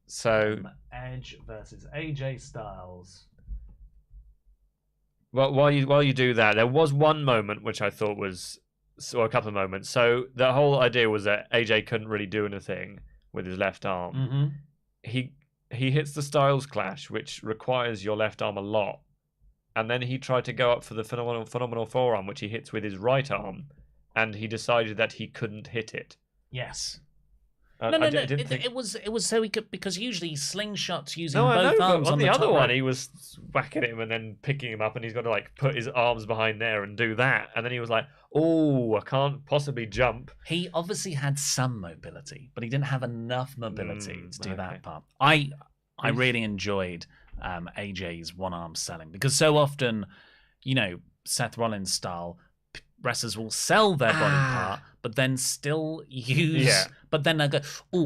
So Edge versus AJ Styles. Well, while you do that, there was one moment which I thought was, or a couple of moments. So the whole idea was that AJ couldn't really do anything with his left arm. Mm-hmm. He hits the Styles Clash, which requires your left arm a lot. And then he tried to go up for the phenomenal forearm, which he hits with his right arm, and he decided that he couldn't hit it. Yes. No, no, I no. didn't think... It was so he could, because usually slingshots using No, I know, both but arms on on the other top one, rope. he was whacking him and then picking him up, and he's got to like put his arms behind there and do that. And then he was like, "Oh, I can't possibly jump." He obviously had some mobility, but he didn't have enough mobility to do okay. that part. I really enjoyed AJ's one-arm selling, because so often, Seth Rollins style, wrestlers will sell their body part, but then still use. Yeah. But then they go,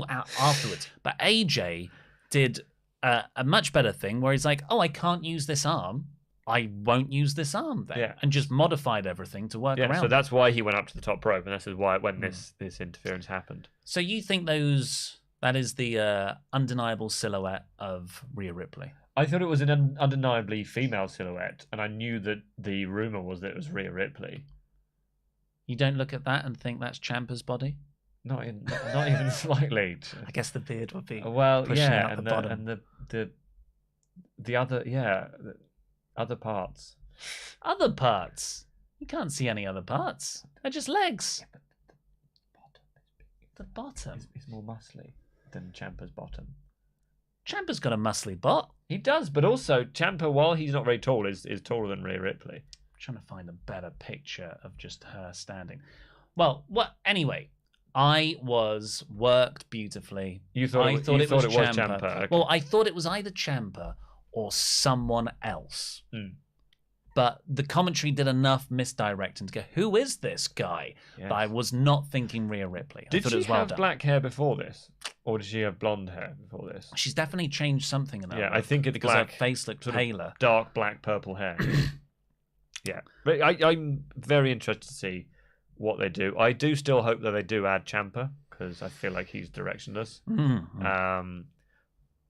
afterwards. But AJ did a much better thing where he's like, I can't use this arm. I won't use this arm then. Yeah. And just modified everything to work around. So that's why he went up to the top rope, and this is why when this interference happened. So you think that is the undeniable silhouette of Rhea Ripley? I thought it was an undeniably female silhouette, and I knew that the rumor was that it was Rhea Ripley. You don't look at that and think that's Ciampa's body? Not even slightly. I guess the beard would be Well, pushing yeah, out and the bottom. and the other, the other parts. Other parts? You can't see any other parts. They're just legs. Yeah, but The bottom. is more muscly than Ciampa's bottom. Ciampa's got a muscly bot. He does, but also Ciampa, while he's not very tall, is taller than Rhea Ripley. I'm trying to find a better picture of just her standing. Well, anyway, I was worked beautifully. You thought I it, thought you it thought was it was Ciampa. Ciampa. Okay. Well, I thought it was either Ciampa or someone else. Mm. But the commentary did enough misdirecting to go, who is this guy? Yes. But I was not thinking Rhea Ripley. I Did thought she it was well have done. black hair before this, or did she have blonde hair before this? She's definitely changed something in her Yeah, look, I think it's because black, her face looked sort of paler. dark black purple hair. Yeah, but I'm very interested to see what they do. I do still hope that they do add Ciampa, because I feel like he's directionless. Mm-hmm.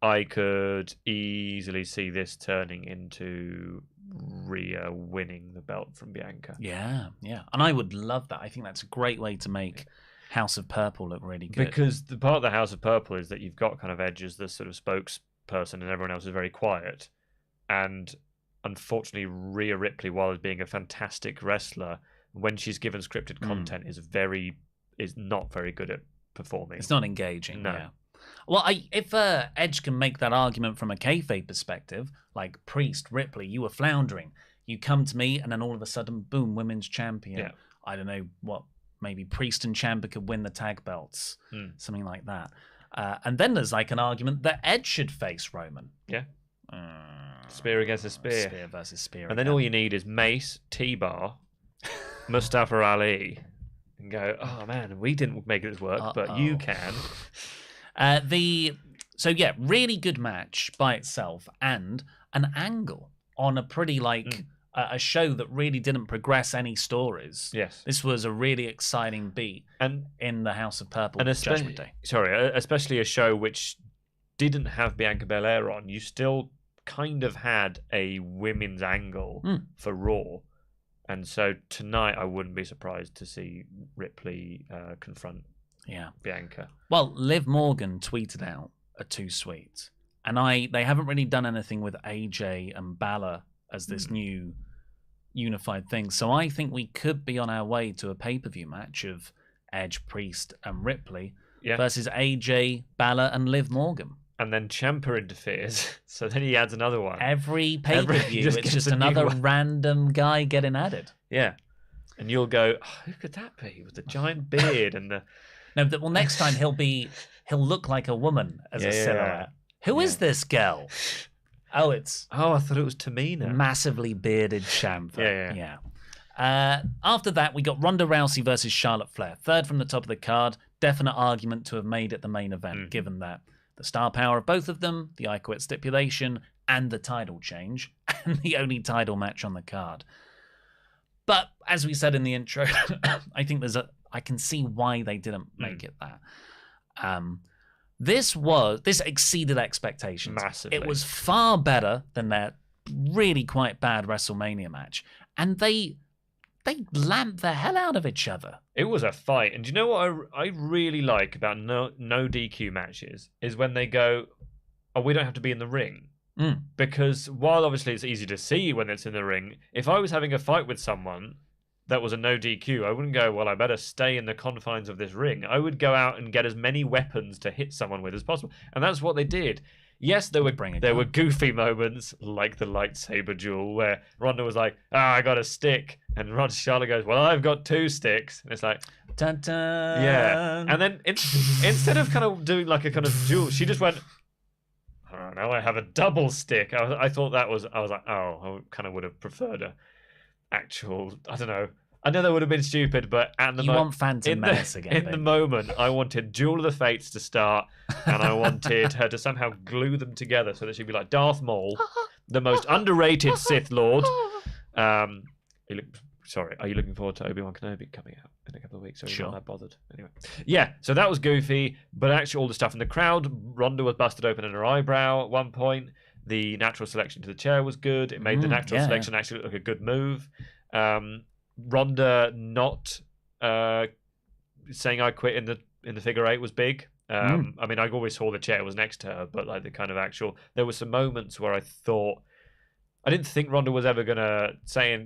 I could easily see this turning into Rhea winning the belt from Bianca. Yeah. And I would love that. I think that's a great way to make House of Purple look really good. Because the part of the House of Purple is that you've got kind of Edge as the sort of spokesperson and everyone else is very quiet. And unfortunately, Rhea Ripley, while being a fantastic wrestler, when she's given scripted content, is not very good at performing. It's not engaging. No. Yeah. Well, if Edge can make that argument from a kayfabe perspective, like Priest, Ripley, you were floundering. You come to me, and then all of a sudden, boom, women's champion. Yeah. I don't know what, maybe Priest and Ciampa could win the tag belts, something like that. And then there's like an argument that Edge should face Roman. Yeah. Spear against a spear. Spear versus spear. And then all you need is Mace, T-Bar, Mustafa Ali, and go, oh man, we didn't make this work, but you can. Really good match by itself, and an angle on a pretty a show that really didn't progress any stories. Yes. This was a really exciting beat And in the House of Purple and Judgment Day. Especially a show which didn't have Bianca Belair on. You still kind of had a women's angle for Raw. And so tonight I wouldn't be surprised to see Ripley confront Bianca. Well, Liv Morgan tweeted out a Too Sweet. And they haven't really done anything with AJ and Balor as this new unified thing. So I think we could be on our way to a pay-per-view match of Edge, Priest, and Ripley versus AJ, Balor, and Liv Morgan. And then Ciampa interferes, so then he adds another one. Every pay-per-view, it's just a new another one. random guy getting added. Yeah. And you'll go, who could that be? With the giant beard and the... No, well, next time he'll look like a woman as a silhouette. Who is this girl? Oh, I thought it was Tamina. Massively bearded Ciampa. Yeah. After that, we got Ronda Rousey versus Charlotte Flair. Third from the top of the card. Definite argument to have made it the main event, given that the star power of both of them, the I Quit stipulation, and the title change, and the only title match on the card. But as we said in the intro, I think I can see why they didn't make it that. This exceeded expectations. Massively. It was far better than their really quite bad WrestleMania match. And they lamped the hell out of each other. It was a fight. And do you know what I really like about no DQ matches is when they go, oh, we don't have to be in the ring. Because while obviously it's easy to see when it's in the ring, if I was having a fight with someone that was a no DQ, I wouldn't go, well, I better stay in the confines of this ring. I would go out and get as many weapons to hit someone with as possible. And that's what they did. Yes, there were goofy moments like the lightsaber duel where Ronda was like, I got a stick. And Charlotte goes, well, I've got 2 sticks. And it's like, dun, dun. yeah. And then instead of kind of doing like a kind of duel, she just went, oh, now I have a double stick. I thought I was like, oh, I kind of would have preferred a actual, I don't know. I know that would have been stupid, but at the moment, you want Phantom Menace again. In the moment, I wanted Duel of the Fates to start, and I wanted her to somehow glue them together so that she'd be like Darth Maul, the most underrated Sith Lord. Are you looking forward to Obi-Wan Kenobi coming out in a couple of weeks? So you're not that bothered. Anyway, yeah. So that was goofy, but actually all the stuff in the crowd. Ronda was busted open in her eyebrow at one point. The natural selection to the chair was good. It made the natural selection actually look like a good move. Ronda not saying I quit in the figure 8 was big. I mean, I always saw the chair was next to her, but like the kind of actual, there were some moments where I didn't think Ronda was ever gonna say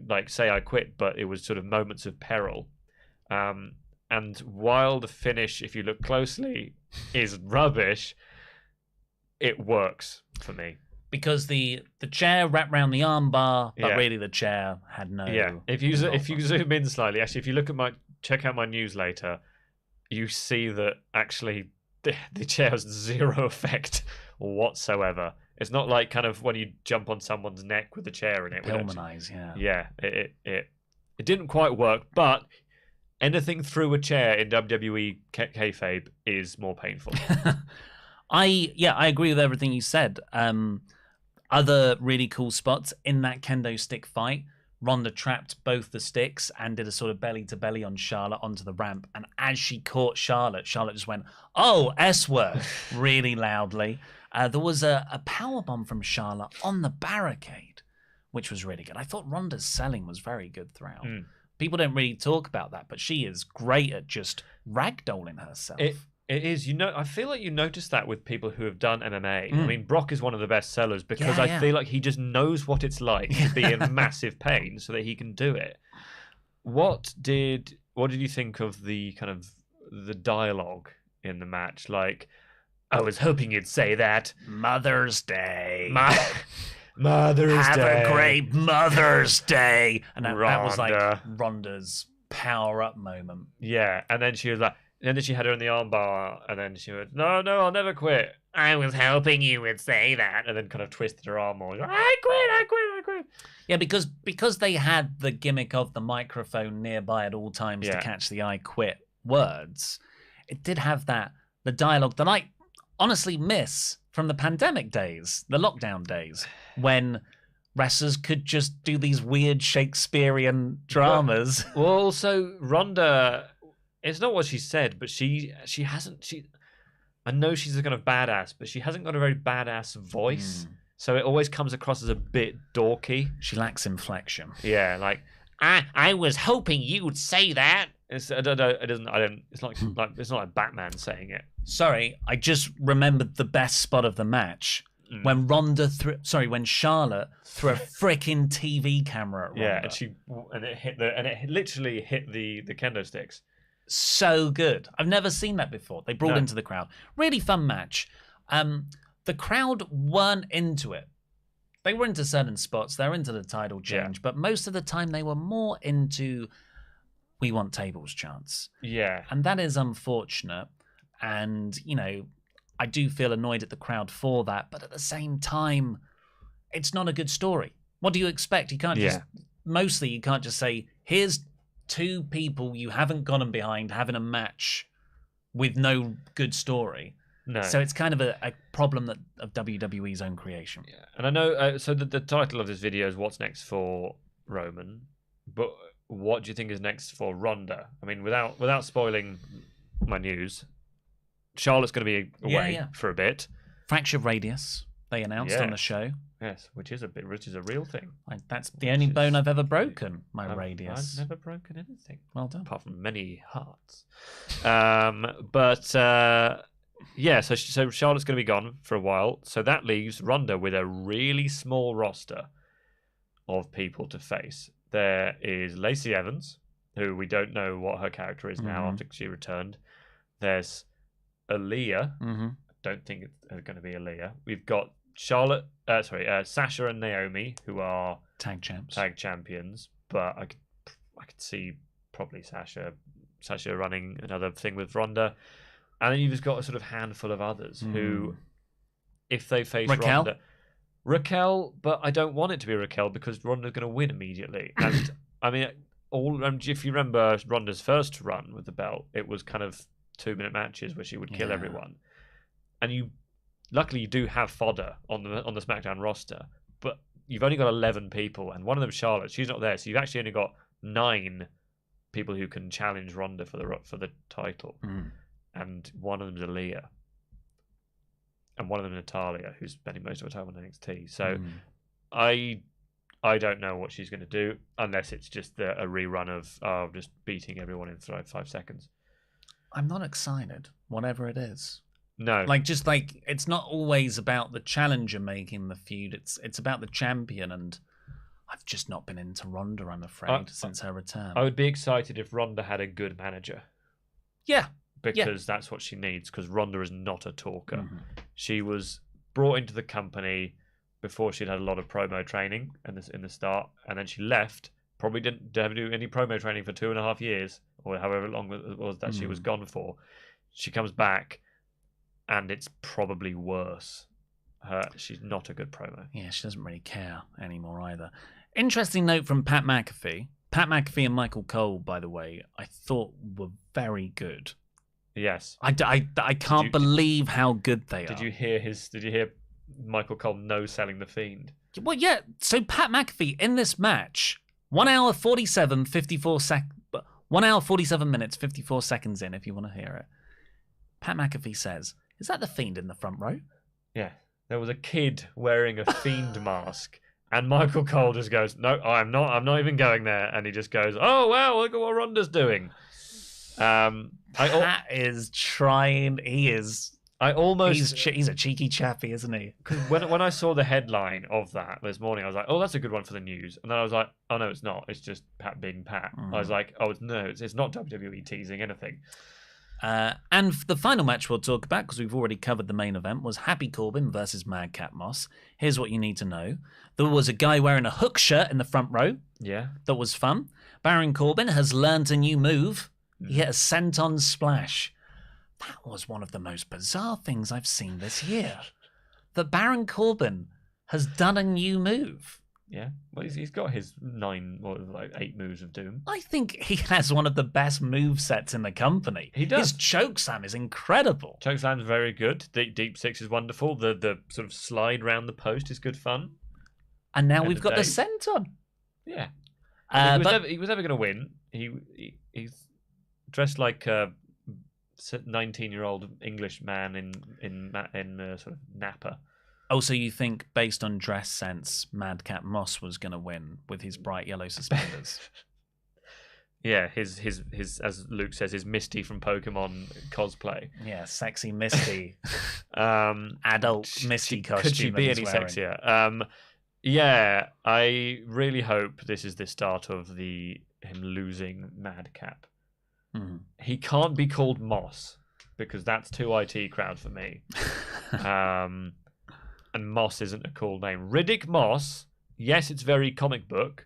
I quit, but it was sort of moments of peril. And while the finish, if you look closely, is rubbish, it works for me. Because the chair wrapped around the arm bar, but really the chair had no. Yeah, if you zoom in slightly, actually, if you look at check out my news later, you see that actually the chair has 0 effect whatsoever. It's not like kind of when you jump on someone's neck with the chair in it. Pillmanize, yeah. Yeah, it didn't quite work, but anything through a chair in WWE kayfabe is more painful. I agree with everything you said. Other really cool spots in that kendo stick fight. Ronda trapped both the sticks and did a sort of belly to belly on Charlotte onto the ramp. And as she caught Charlotte just went, "Oh, S word," really loudly. There was a powerbomb from Charlotte on the barricade, which was really good. I thought Ronda's selling was very good throughout. People don't really talk about that, but she is great at just ragdolling herself. It is, I feel like you notice that with people who have done MMA. I mean, Brock is one of the best sellers because I feel like he just knows what it's like to be in massive pain so that he can do it. What did you think of the kind of the dialogue in the match? Like, I was hoping you'd say that. Mother's Day. Mother's Day. Have a great Mother's Day. And that was like Ronda's power up moment. Yeah, and then she was like, and then she had her in the armbar, and then she went, no, I'll never quit. I was hoping you would say that. And then kind of twisted her arm more. Like, I quit. Yeah, because they had the gimmick of the microphone nearby at all times to catch the I quit words. It did have the dialogue that I honestly miss from the pandemic days, the lockdown days, when wrestlers could just do these weird Shakespearean dramas. Well, also, Ronda... It's not what she said, but she hasn't. I know she's a kind of badass, but she hasn't got a very badass voice, so it always comes across as a bit dorky. She lacks inflection. Yeah, like I was hoping you would say that. It's not like Batman saying it. Sorry, I just remembered the best spot of the match when Charlotte threw a freaking TV camera at Ronda. Yeah, and it literally hit the kendo sticks. So good. I've never seen that before. They brought into the crowd. Really fun match. The crowd weren't into it. They were into certain spots. They were into the title change. But most of the time they were more into "we want tables" chants. Yeah. And that is unfortunate. And, I do feel annoyed at the crowd for that. But at the same time, it's not a good story. What do you expect? You can't you can't just say, here's 2 people you haven't gotten behind having a match with no good story. No. So it's kind of a problem of WWE's own creation. Yeah. And I know, so the title of this video is "What's Next for Roman?" But what do you think is next for Ronda? I mean, without spoiling my news, Charlotte's going to be away for a bit. Fractured radius, they announced on the show. Yes, which is a real thing. That's the only bone I've ever broken, my radius. I've never broken anything. Well done. Apart from many hearts. So Charlotte's going to be gone for a while. So that leaves Ronda with a really small roster of people to face. There is Lacey Evans, who we don't know what her character is now after she returned. There's Aaliyah. Mm-hmm. I don't think it's going to be Aaliyah. We've got Sasha and Naomi, who are Tag champs. tag champions, but I could see probably Sasha running another thing with Ronda, and then you've just got a sort of handful of others who, if they face Raquel, but I don't want it to be Raquel because Ronda's going to win immediately. And I mean, if you remember Ronda's first run with the belt, it was kind of 2-minute matches where she would kill everyone, and luckily you do have fodder on the SmackDown roster, but you've only got 11 people, and one of them Charlotte. She's not there, so you've actually only got 9 people who can challenge Ronda for the title, and one of them's Aaliyah, and one of them is Natalia, who's spending most of her time on NXT. So I don't know what she's going to do unless it's just a rerun of just beating everyone in 5 seconds. I'm not excited, whatever it is. No, it's not always about the challenger making the feud. It's about the champion, and I've just not been into Ronda, I'm afraid, since her return. I would be excited if Ronda had a good manager. Yeah. Because that's what she needs, because Ronda is not a talker. She was brought into the company before she'd had a lot of promo training in the start, and then she left, probably didn't do any promo training for 2.5 years, or however long it was that she was gone for. She comes back, and it's probably worse. She's not a good promo. Yeah, she doesn't really care anymore either. Interesting note from Pat McAfee. Pat McAfee and Michael Cole, by the way, I thought were very good. Yes. I can't believe how good they are. Did you hear Michael Cole no-selling the Fiend? Well, yeah. So Pat McAfee in this match, 1 hour 47 minutes 54 seconds in, if you want to hear it. Pat McAfee says, "Is that the Fiend in the front row?" Yeah. There was a kid wearing a Fiend mask, and Michael Cole just goes, "No, I'm not even going there." And he just goes, "Oh wow, look at what Ronda's doing." Pat is trying. He is. He's a cheeky chappy, isn't he? When I saw the headline of that this morning, I was like, "Oh, that's a good one for the news." And then I was like, "Oh no, it's not. It's just Pat being Pat." I was like, "Oh no, it's not WWE teasing anything." And the final match we'll talk about, because we've already covered the main event, was Happy Corbin versus Madcap Moss. Here's what you need to know. There was a guy wearing a hook shirt in the front row. Yeah. That was fun. Baron Corbin has learned a new move. He hit a senton splash. That was one of the most bizarre things I've seen this year. That Baron Corbin has done a new move. Yeah. Well, he's got his 8 moves of doom. I think he has one of the best move sets in the company. He does. His chokeslam is incredible. Chokeslam's very good. The deep six is wonderful. The sort of slide round the post is good fun. And now we've got the senton. Yeah. He was never going to win. He's dressed like a 19-year-old English man in sort of Napa. Oh, so you think, based on dress sense, Madcap Moss was going to win with his bright yellow suspenders? Yeah, his as Luke says, his Misty from Pokemon cosplay. Yeah, sexy Misty. Adult Misty costume. Could she be any sexier? Yeah, I really hope this is the start of him losing Madcap. He can't be called Moss because that's too IT crowd for me. And Moss isn't a cool name. Riddick Moss, yes, it's very comic book,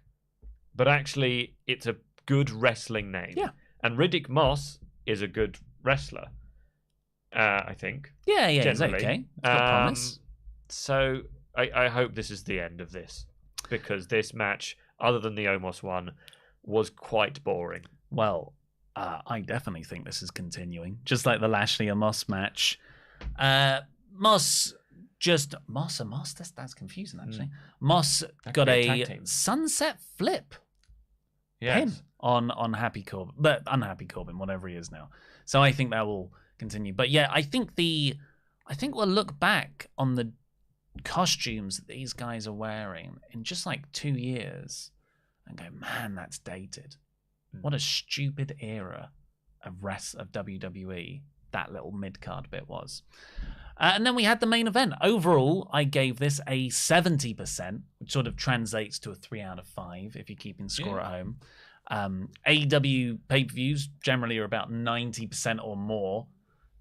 but actually it's a good wrestling name. Yeah. And Riddick Moss is a good wrestler, I think. Yeah, generally. It's okay. It's got promise. So I hope this is the end of this, because this match, other than the Omos one, was quite boring. Well, I definitely think this is continuing, just like the Lashley and Moss match. Moss, that's confusing, actually. Moss got a sunset flip pin on Happy Corbin, but unhappy Corbin, whatever he is now. So I think that will continue. But yeah, I think we'll look back on the costumes that these guys are wearing in just like 2 years and go, man, that's dated. What a stupid era of WWE that little mid-card bit was. And then we had the main event. Overall, I gave this a 70%, which sort of translates to a 3 out of 5 if you're keeping score at home. AEW pay-per-views generally are about 90% or more,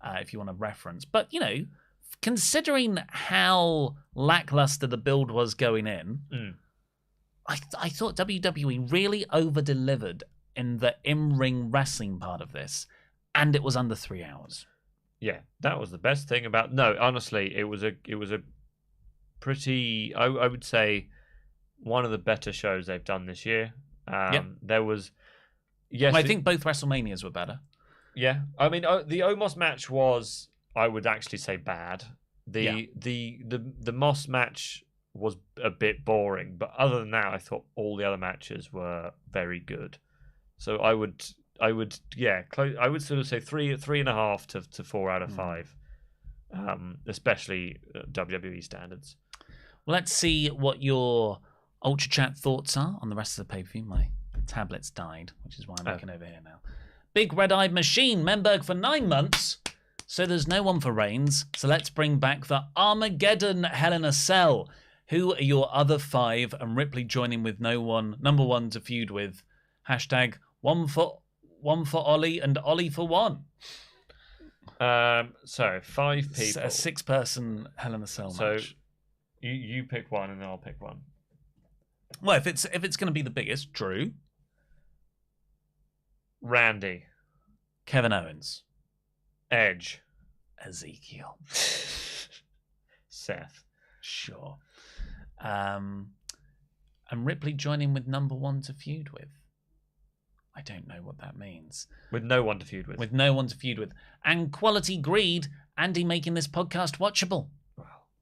if you want a reference. But, considering how lackluster the build was going in, I thought WWE really over-delivered in the in-ring wrestling part of this, and it was under 3 hours. Yeah, that was the best thing about. No, honestly, it was a pretty. I would say one of the better shows they've done this year. There was, yes, I think both WrestleManias were better. Yeah, I mean the Omos match was, I would actually say, bad. The Moss match was a bit boring, but other than that, I thought all the other matches were very good. So I would I would sort of say 3.5 to 4 out of 5, especially WWE standards. Well, let's see what your Ultrachat thoughts are on the rest of the pay-per-view. My tablet's died, which is why I'm looking over here now. Big Red-Eyed Machine, Menberg for 9 months. So there's no one for Reigns. So let's bring back the Armageddon Hell in a Cell. Who are your other 5? And Ripley joining with no one, number 1 to feud with. Hashtag one for Oli and Oli for 1. So 5 people. A 6-person Hell in a Cell match. So you pick one and then I'll pick one. Well, if it's going to be the biggest, Drew, Randy, Kevin Owens, Edge, Ezekiel, Seth. Sure. And Ripley joining with number 1 to feud with. I don't know what that means. With no one to feud with. With no one to feud with. And Quality Greed, Andy making this podcast watchable.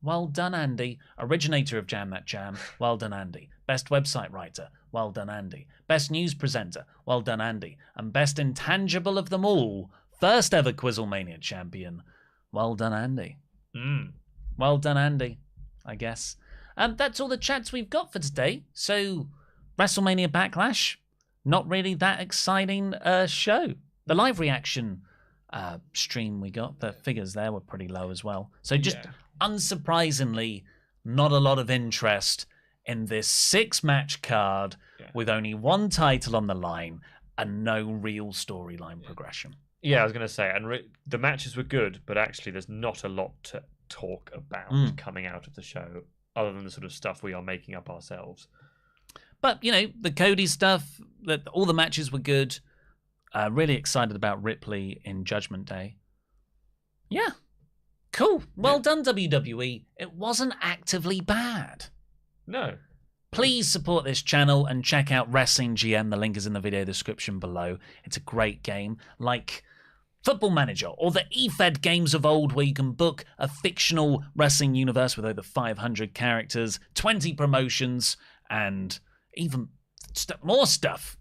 Well done, Andy. Originator of Jam That Jam. Well done, Andy. Best website writer. Well done, Andy. Best news presenter. Well done, Andy. And best intangible of them all. First ever Quizzlemania champion. Well done, Andy. Well done, Andy, I guess. And that's all the chats we've got for today. So, WrestleMania Backlash, not really that exciting show. The live reaction stream we got, the figures there were pretty low as well. So just unsurprisingly, not a lot of interest in this 6-match card with only 1 title on the line and no real storyline progression. Yeah, I was going to say, and the matches were good, but actually there's not a lot to talk about coming out of the show, other than the sort of stuff we are making up ourselves. But, the Cody stuff, all the matches were good. Really excited about Ripley in Judgment Day. Yeah. Cool. Well done, WWE. It wasn't actively bad. No. Please support this channel and check out Wrestling GM. The link is in the video description below. It's a great game, like Football Manager or the EFED games of old, where you can book a fictional wrestling universe with over 500 characters, 20 promotions, and even more stuff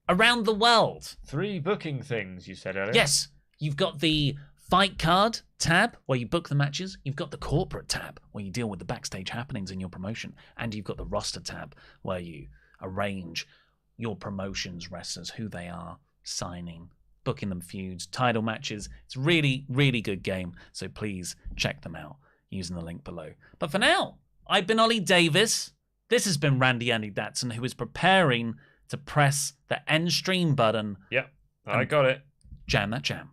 around the world. 3 booking things, you said earlier. Yes. You've got the Fight Card tab, where you book the matches. You've got the Corporate tab, where you deal with the backstage happenings in your promotion. And you've got the Roster tab, where you arrange your promotion's wrestlers, who they are, signing, booking them feuds, title matches. It's a really, really good game. So please check them out using the link below. But for now, I've been Ollie Davis. This has been Randy Andy Datson, who is preparing to press the end stream button. Yep, I got it. Jam that jam.